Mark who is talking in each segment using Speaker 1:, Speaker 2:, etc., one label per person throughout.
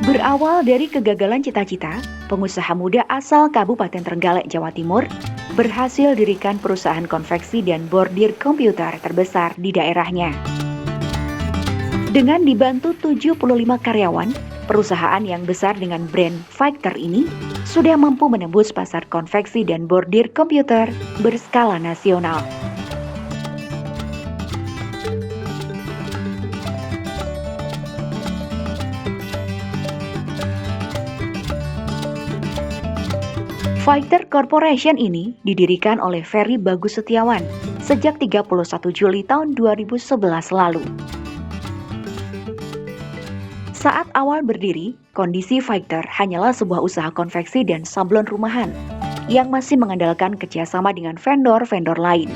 Speaker 1: Berawal dari kegagalan cita-cita, pengusaha muda asal Kabupaten Trenggalek, Jawa Timur, berhasil dirikan perusahaan konveksi dan bordir komputer terbesar di daerahnya. Dengan dibantu 75 karyawan, perusahaan yang besar dengan brand Factor ini sudah mampu menembus pasar konveksi dan bordir komputer berskala nasional. Factor Corporation ini didirikan oleh Ferry Bagus Setiawan sejak 31 Juli tahun 2011 lalu. Saat awal berdiri, kondisi Factor hanyalah sebuah usaha konveksi dan sablon rumahan yang masih mengandalkan kerjasama dengan vendor-vendor lain.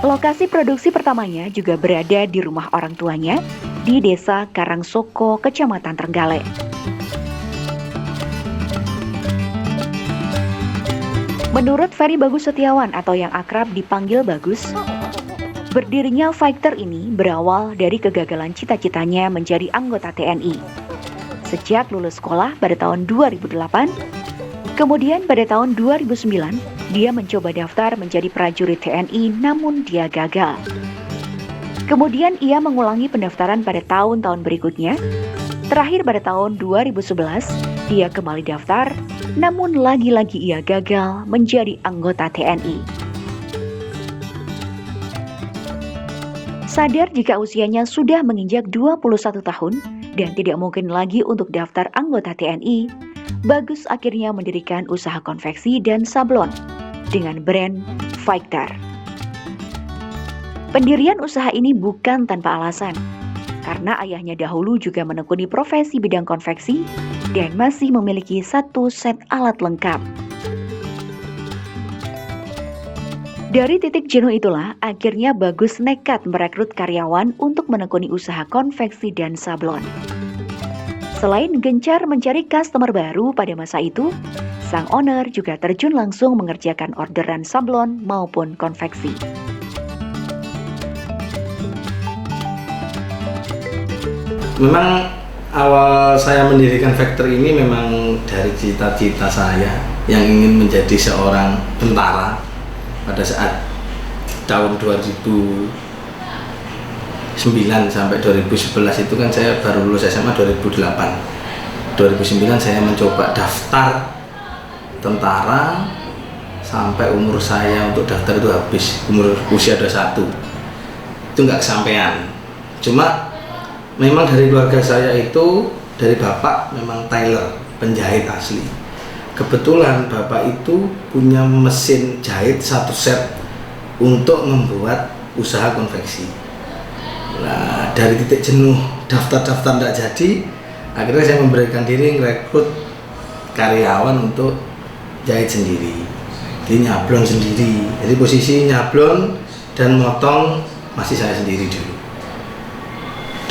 Speaker 1: Lokasi produksi pertamanya juga berada di rumah orang tuanya di Desa Karangsoko, Kecamatan Trenggalek. Menurut Ferry Bagus Setiawan atau yang akrab dipanggil Bagus, berdirinya Factor ini berawal dari kegagalan cita-citanya menjadi anggota TNI. Sejak lulus sekolah pada tahun 2008, kemudian pada tahun 2009, dia mencoba daftar menjadi prajurit TNI namun dia gagal. Kemudian ia mengulangi pendaftaran pada tahun-tahun berikutnya. Terakhir pada tahun 2011, dia kembali daftar, namun lagi-lagi ia gagal menjadi anggota TNI. Sadar jika usianya sudah menginjak 21 tahun dan tidak mungkin lagi untuk daftar anggota TNI, Bagus akhirnya mendirikan usaha konveksi dan sablon dengan brand Factor. Pendirian usaha ini bukan tanpa alasan, karena ayahnya dahulu juga menekuni profesi bidang konveksi dan masih memiliki satu set alat lengkap. Dari titik jenuh itulah, akhirnya Bagus nekat merekrut karyawan untuk menekuni usaha konveksi dan sablon. Selain gencar mencari customer baru pada masa itu, sang owner juga terjun langsung mengerjakan orderan sablon maupun konveksi.
Speaker 2: Memang awal saya mendirikan Factor ini memang dari cita-cita saya yang ingin menjadi seorang tentara pada saat tahun 2009 sampai 2011 itu kan saya baru lulus SMA 2008. 2009 saya mencoba daftar tentara sampai umur saya untuk daftar itu habis, umur usia 21. Itu nggak kesampaian. Cuma memang dari keluarga saya itu, dari bapak memang tailor, penjahit asli. Kebetulan bapak itu punya mesin jahit satu set untuk membuat usaha konveksi. Nah, dari titik jenuh daftar-daftar tidak jadi, akhirnya saya memberikan diri merekrut karyawan untuk jahit sendiri. Jadi nyablon sendiri. Jadi posisi nyablon dan motong masih saya sendiri dulu.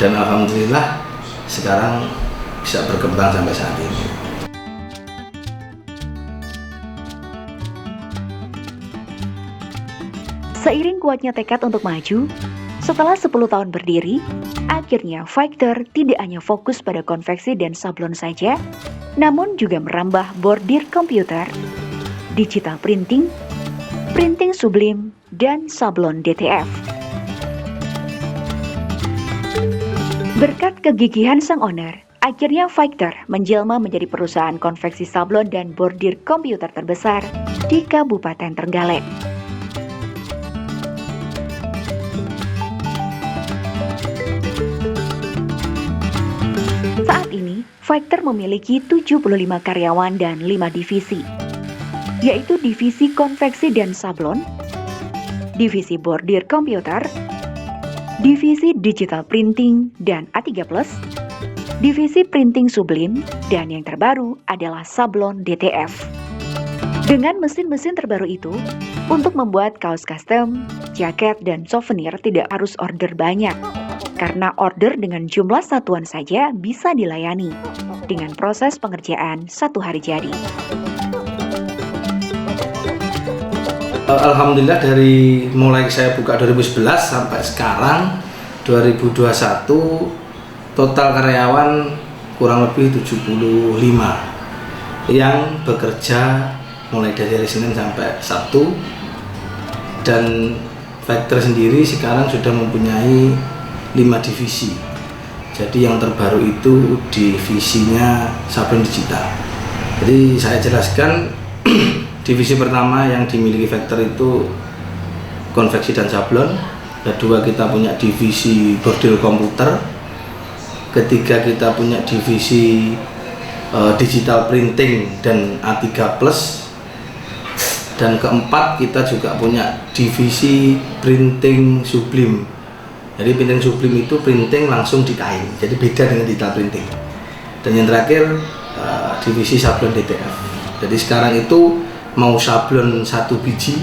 Speaker 2: Dan alhamdulillah sekarang bisa berkembang sampai saat ini.
Speaker 1: Seiring kuatnya tekad untuk maju, setelah 10 tahun berdiri, akhirnya Factor tidak hanya fokus pada konveksi dan sablon saja, namun juga merambah bordir komputer, digital printing, printing sublim, dan sablon DTF. Berkat kegigihan sang owner, akhirnya Factor menjelma menjadi perusahaan konveksi sablon dan bordir komputer terbesar di Kabupaten Trenggalek. Saat ini, Factor memiliki 75 karyawan dan 5 divisi, yaitu divisi konveksi dan sablon, divisi bordir komputer, divisi digital printing dan A3+, divisi printing sublim, dan yang terbaru adalah sablon DTF. Dengan mesin-mesin terbaru itu, untuk membuat kaos custom, jaket, dan souvenir tidak harus order banyak, karena order dengan jumlah satuan saja bisa dilayani, dengan proses pengerjaan 1 hari jadi.
Speaker 2: Alhamdulillah dari mulai saya buka 2011 sampai sekarang 2021 total karyawan kurang lebih 75 yang bekerja mulai dari hari Senin sampai Sabtu, dan Factor sendiri sekarang sudah mempunyai 5 divisi. Jadi yang terbaru itu divisinya sablon digital. Jadi saya jelaskan divisi pertama yang dimiliki Factor itu konveksi dan sablon. Kedua, kita punya divisi bordil komputer. Ketiga, kita punya divisi digital printing dan A3 plus. Dan keempat, kita juga punya divisi printing sublim. Jadi printing sublim itu printing langsung di kain, jadi beda dengan digital printing. Dan yang terakhir divisi sablon DTF. Jadi sekarang itu mau sablon 1 biji,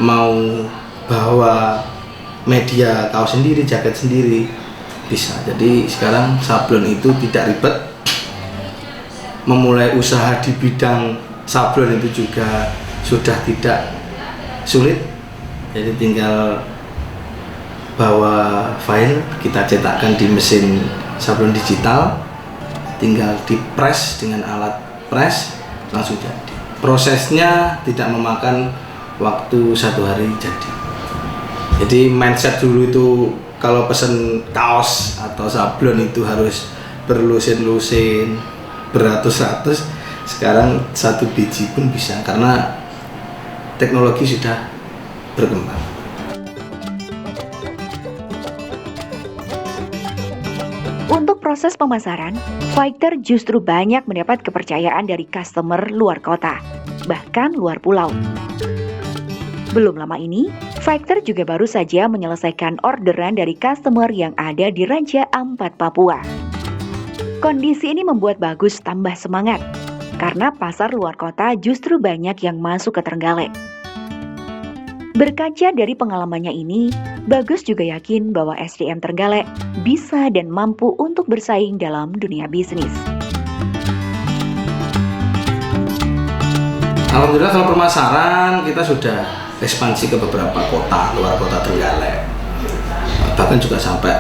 Speaker 2: mau bawa media kaos sendiri, jaket sendiri, bisa. Jadi sekarang sablon itu tidak ribet. Memulai usaha di bidang sablon itu juga sudah tidak sulit. Jadi tinggal bawa file, kita cetakkan di mesin sablon digital, tinggal di press dengan alat press, langsung jadi. Prosesnya tidak memakan waktu 1 hari jadi. Jadi mindset dulu itu kalau pesen kaos atau sablon itu harus berlusin-lusin beratus-ratus, sekarang 1 biji pun bisa karena teknologi sudah berkembang.
Speaker 1: Untuk proses pemasaran, Factor justru banyak mendapat kepercayaan dari customer luar kota, bahkan luar pulau. Belum lama ini, Factor juga baru saja menyelesaikan orderan dari customer yang ada di Raja Ampat, Papua. Kondisi ini membuat Bagus tambah semangat, karena pasar luar kota justru banyak yang masuk ke Trenggalek. Berkaca dari pengalamannya ini, Bagus juga yakin bahwa SDM Trenggalek bisa dan mampu untuk bersaing dalam dunia bisnis.
Speaker 2: Alhamdulillah kalau pemasaran kita sudah ekspansi ke beberapa kota luar kota Trenggalek. Bahkan juga sampai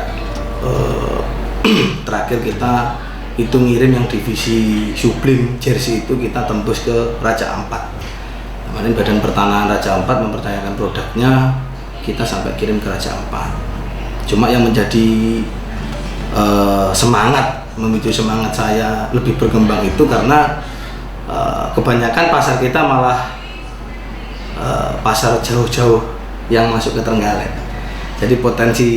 Speaker 2: terakhir kita itu ngirim yang divisi sublim jersey itu kita tembus ke Raja Ampat. Kemarin Badan Pertanahan Raja Ampat mempercayakan produknya, kita sampai kirim ke Raja Ampat. Cuma yang menjadi memicu semangat saya lebih berkembang itu karena kebanyakan pasar kita malah pasar jauh-jauh yang masuk ke Trenggalek. Jadi potensi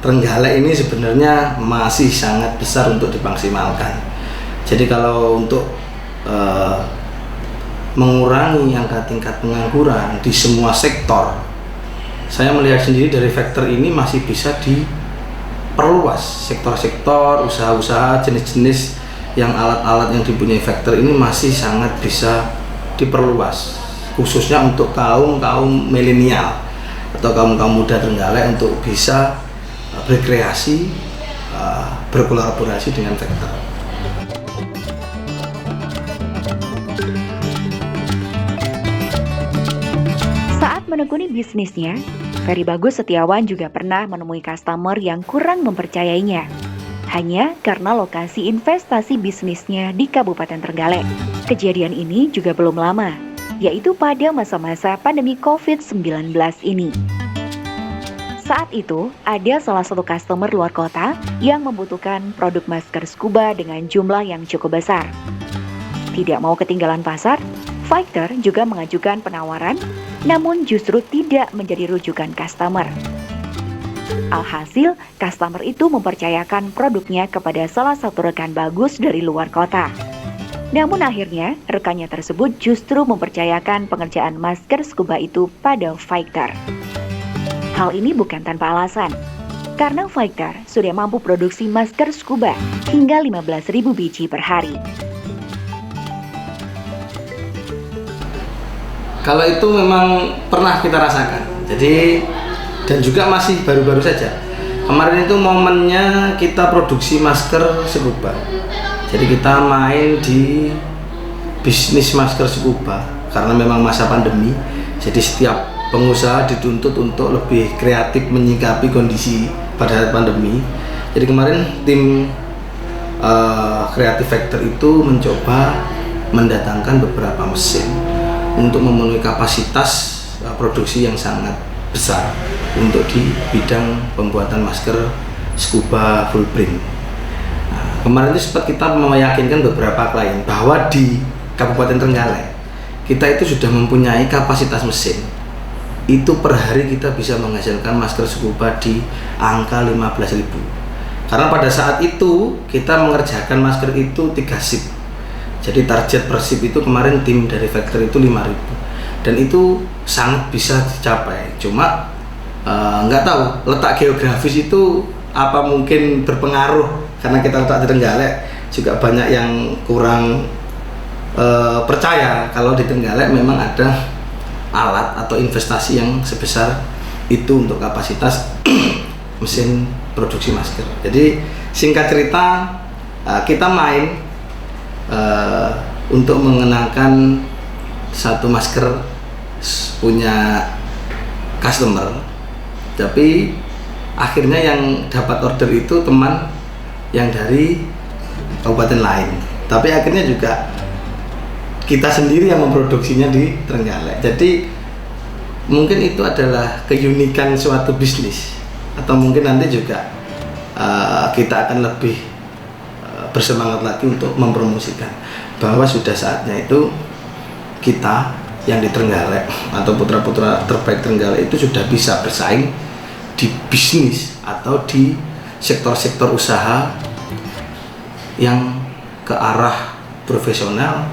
Speaker 2: Trenggalek ini sebenarnya masih sangat besar untuk dimaksimalkan. Jadi kalau untuk mengurangi angka tingkat pengangguran di semua sektor, saya melihat sendiri dari Factor ini masih bisa diperluas. Sektor-sektor, usaha-usaha, jenis-jenis yang alat-alat yang dipunyai Factor ini masih sangat bisa diperluas, khususnya untuk kaum milenial atau kaum muda Trenggalek untuk bisa berkreasi, berkolaborasi dengan Factor.
Speaker 1: Saat menekuni bisnisnya, Ferry Bagus Setiawan juga pernah menemui customer yang kurang mempercayainya, hanya karena lokasi investasi bisnisnya di Kabupaten Trenggalek. Kejadian ini juga belum lama, yaitu pada masa-masa pandemi COVID-19 ini. Saat itu, ada salah satu customer luar kota yang membutuhkan produk masker scuba dengan jumlah yang cukup besar. Tidak mau ketinggalan pasar, Factor juga mengajukan penawaran, namun justru tidak menjadi rujukan customer. Alhasil, customer itu mempercayakan produknya kepada salah satu rekan Bagus dari luar kota. Namun akhirnya, rekannya tersebut justru mempercayakan pengerjaan masker scuba itu pada Factor. Hal ini bukan tanpa alasan, karena Factor sudah mampu produksi masker scuba hingga 15.000 biji per hari.
Speaker 2: Kalau itu memang pernah kita rasakan. Jadi dan juga masih baru-baru saja. Kemarin itu momennya kita produksi masker scuba. Jadi kita main di bisnis masker scuba karena memang masa pandemi. Jadi setiap pengusaha dituntut untuk lebih kreatif menyikapi kondisi pada saat pandemi. Jadi kemarin tim Creative Factor itu mencoba mendatangkan beberapa mesin untuk memenuhi kapasitas produksi yang sangat besar untuk di bidang pembuatan masker scuba full print. Nah, kemarin itu sempat kita meyakinkan beberapa klien bahwa di Kabupaten Trenggalek kita itu sudah mempunyai kapasitas mesin. Itu per hari kita bisa menghasilkan masker scuba di angka 15.000. Karena pada saat itu kita mengerjakan masker itu 3 shift. Jadi target per shift itu kemarin tim dari factory itu 5.000. Dan itu sangat bisa dicapai. Cuma nggak tahu letak geografis itu apa mungkin berpengaruh, karena kita letak di Trenggalek juga banyak yang kurang percaya kalau di Trenggalek memang ada alat atau investasi yang sebesar itu untuk kapasitas mesin produksi masker. Jadi singkat cerita, kita main untuk mengenalkan satu masker punya customer, tapi akhirnya yang dapat order itu teman yang dari kabupaten lain, tapi akhirnya juga kita sendiri yang memproduksinya di Trenggalek. Jadi mungkin itu adalah keunikan suatu bisnis, atau mungkin nanti juga kita akan lebih bersemangat lagi untuk mempromosikan bahwa sudah saatnya itu kita yang di Trenggalek atau putra-putra terbaik Trenggalek itu sudah bisa bersaing di bisnis atau di sektor-sektor usaha yang ke arah profesional,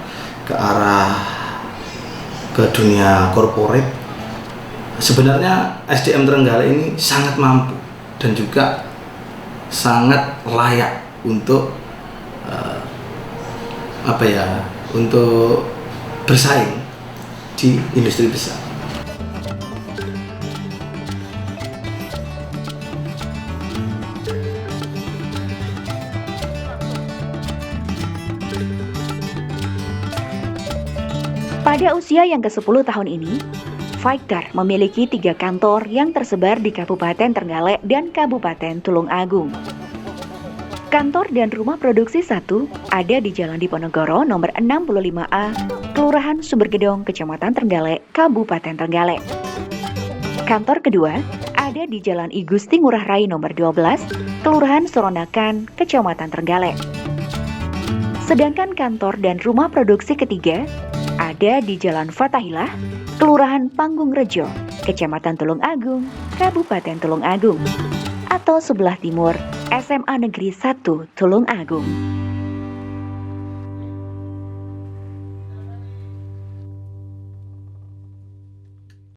Speaker 2: ke dunia korporat. Sebenarnya SDM Trenggalek ini sangat mampu dan juga sangat layak untuk untuk bersaing di industri besar.
Speaker 1: Pada usia yang ke-10 tahun ini, Factor memiliki 3 kantor yang tersebar di Kabupaten Trenggalek dan Kabupaten Tulung Agung. Kantor dan rumah produksi 1 ada di Jalan Diponegoro nomor 65A, Kelurahan Sumbergedong, Kecamatan Trenggalek, Kabupaten Trenggalek. Kantor kedua ada di Jalan I Gusti Ngurah Rai nomor 12, Kelurahan Sorondakan, Kecamatan Trenggalek. Sedangkan kantor dan rumah produksi ketiga ada di Jalan Fatahillah, Kelurahan Panggung Rejo, Kecamatan Tulung Agung, Kabupaten Tulung Agung, atau sebelah timur SMA Negeri 1 Tulung Agung.